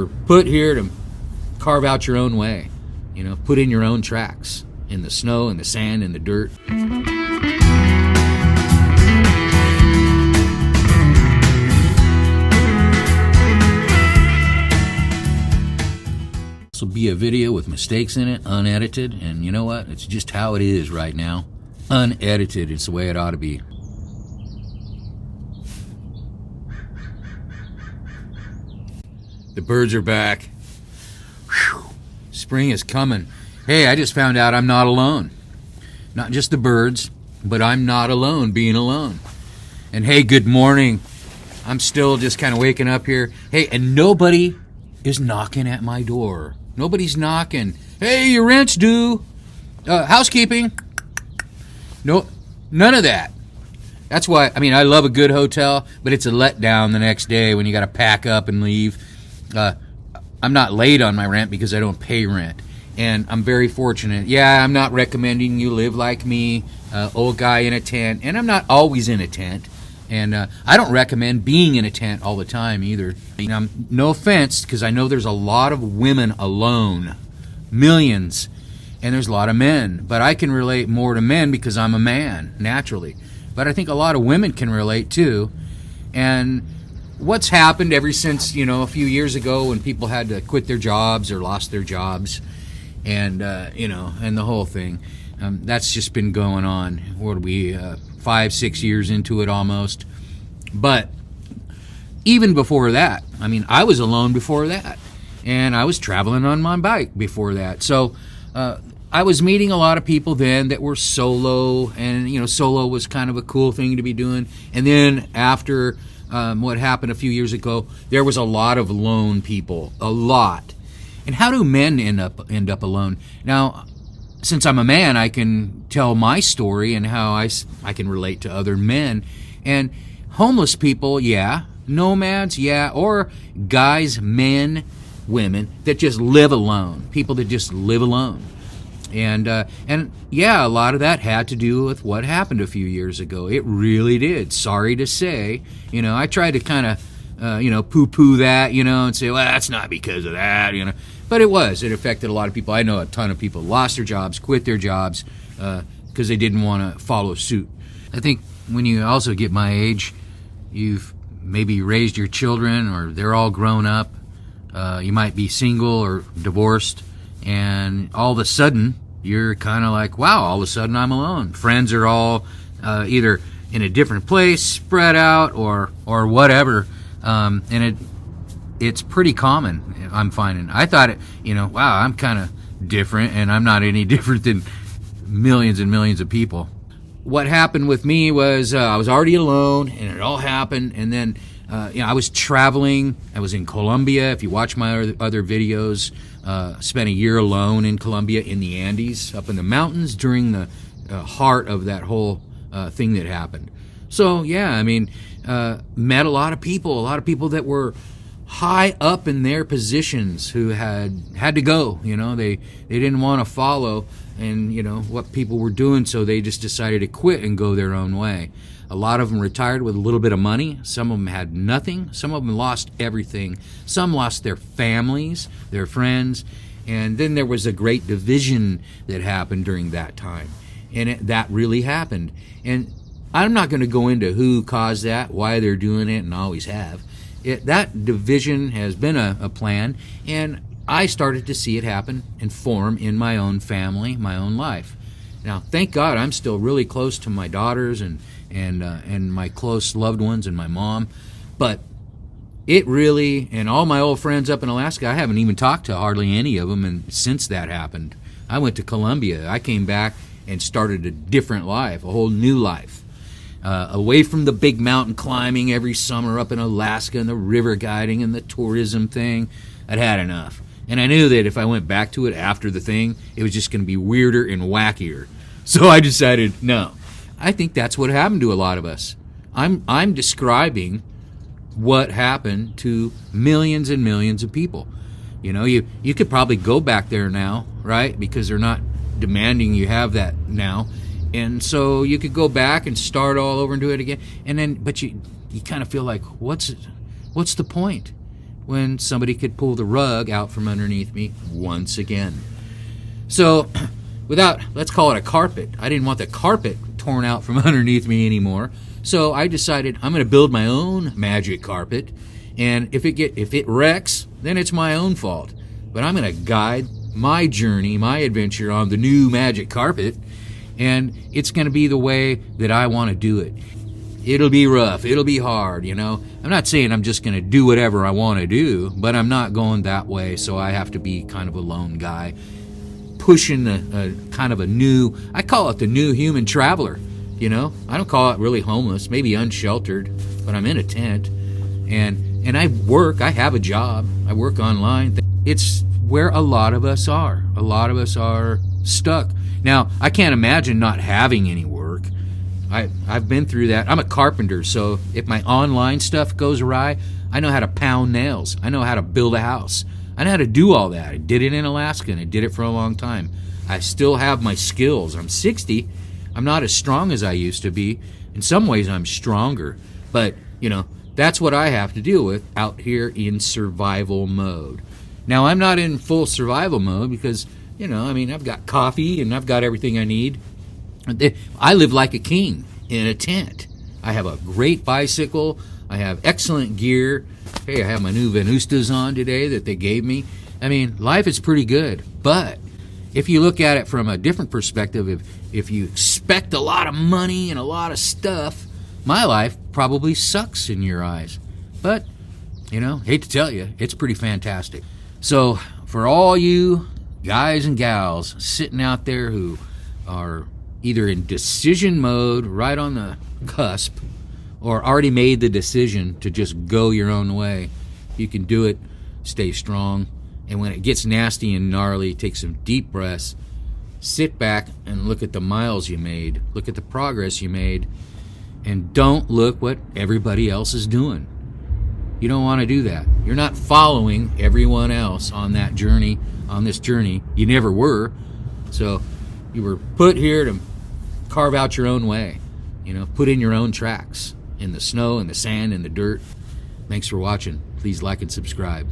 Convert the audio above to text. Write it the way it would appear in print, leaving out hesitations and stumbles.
put here to carve out your own way, put in your own tracks in the snow and the sand and the dirt. This will be a video with mistakes in it, unedited, and you know what? It's just how it is right now. Unedited, it's the way it ought to be. The birds are back. Whew. Spring is coming. Hey, I just found out I'm not alone. Not just the birds, but I'm not alone being alone. And hey, good morning. I'm still just kind of waking up here. Hey, and nobody is knocking at my door. Nobody's knocking. Hey, your rent's due. Housekeeping. No, none of that. That's why, I love a good hotel, but it's a letdown the next day when you got to pack up and leave. I'm not late on my rent because I don't pay rent. And I'm very fortunate. Yeah, I'm not recommending you live like me, old guy in a tent. And I'm not always in a tent. And I don't recommend being in a tent all the time either. No offense, because I know there's a lot of women alone. Millions. And there's a lot of men. But I can relate more to men because I'm a man, naturally. But I think a lot of women can relate too. And what's happened ever since, a few years ago when people had to quit their jobs or lost their jobs and, and the whole thing. That's just been going on. What are we, 5-6 years into it almost. But even before that, I was alone before that. And I was traveling on my bike before that. So I was meeting a lot of people then that were solo. And, solo was kind of a cool thing to be doing. And then after what happened a few years ago, there was a lot of lone people. A lot. And how do men end up alone? Now, since I'm a man, I can tell my story and how I can relate to other men. And homeless people, yeah. Nomads, yeah. Or guys, men, women that just live alone. People that just live alone. And yeah, a lot of that had to do with what happened a few years ago. It really did. Sorry to say. I tried to kind of, poo-poo that, and say, well, that's not because of that, But it was. It affected a lot of people. I know a ton of people lost their jobs, quit their jobs, because they didn't want to follow suit. I think when you also get my age, you've maybe raised your children or they're all grown up. You might be single or divorced. And all of a sudden, you're kind of like, wow, all of a sudden I'm alone. Friends are all either in a different place, spread out, or whatever. And it's pretty common, I'm finding. I thought, wow, I'm kind of different, and I'm not any different than millions and millions of people. What happened with me was I was already alone, and it all happened, and then I was traveling. I was in Colombia. If you watch my other videos, spent a year alone in Colombia in the Andes, up in the mountains during the heart of that whole thing that happened. So, yeah, met a lot of people that were high up in their positions who had to go. They didn't want to follow and, what people were doing, so they just decided to quit and go their own way. A lot of them retired with a little bit of money. Some of them had nothing. Some of them lost everything. Some lost their families, their friends. And then there was a great division that happened during that time. And that really happened. And I'm not going to go into who caused that, why they're doing it, and always have. That division has been a plan, and I started to see it happen and form in my own family, my own life. Now, thank God I'm still really close to my daughters and my close loved ones and my mom. But it really, and all my old friends up in Alaska, I haven't even talked to hardly any of them and since that happened. I went to Colombia. I came back and started a different life, a whole new life. Away from the big mountain climbing every summer up in Alaska and the river guiding and the tourism thing. I'd had enough. And I knew that if I went back to it after the thing, it was just going to be weirder and wackier. So I decided, no. I think that's what happened to a lot of us. I'm describing what happened to millions and millions of people. You could probably go back there now, right? Because they're not demanding you have that now. And so you could go back and start all over and do it again. And then, but you kind of feel like, what's the point? when somebody could pull the rug out from underneath me once again. So, let's call it a carpet. I didn't want the carpet torn out from underneath me anymore. So I decided I'm going to build my own magic carpet, and if it wrecks, then it's my own fault. But I'm going to guide my journey, my adventure on the new magic carpet, and it's going to be the way that I want to do it. It'll be rough. It'll be hard, you know. I'm not saying I'm just going to do whatever I want to do, but I'm not going that way, so I have to be kind of a lone guy, pushing a kind of a new, I call it the new human traveler, you know. I don't call it really homeless, maybe unsheltered, but I'm in a tent, and I have a job. I work online. It's where a lot of us are. A lot of us are stuck. Now, I can't imagine not having any work. I've been through that. I'm a carpenter, so if my online stuff goes awry, I know how to pound nails. I know how to build a house. I know how to do all that. I did it in Alaska, and I did it for a long time. I still have my skills. I'm 60. I'm not as strong as I used to be. In some ways, I'm stronger. But, you know, that's what I have to deal with out here in survival mode. Now, I'm not in full survival mode because, you know, I mean, I've got coffee and I've got everything I need. I live like a king in a tent. I have a great bicycle. I have excellent gear. Hey, I have my new Venustas on today that they gave me. I mean, life is pretty good. But if you look at it from a different perspective, if you expect a lot of money and a lot of stuff, my life probably sucks in your eyes. But, you know, hate to tell you, it's pretty fantastic. So for all you guys and gals sitting out there who are either in decision mode, right on the cusp, or already made the decision to just go your own way, you can do it. Stay strong. And when it gets nasty and gnarly, take some deep breaths, sit back and look at the miles you made, look at the progress you made, and don't look what everybody else is doing. You don't want to do that. You're not following everyone else on that journey, on this journey. You never were. So you were put here to carve out your own way, you know, put in your own tracks in the snow and the sand and the dirt. Thanks for watching. Please like and subscribe.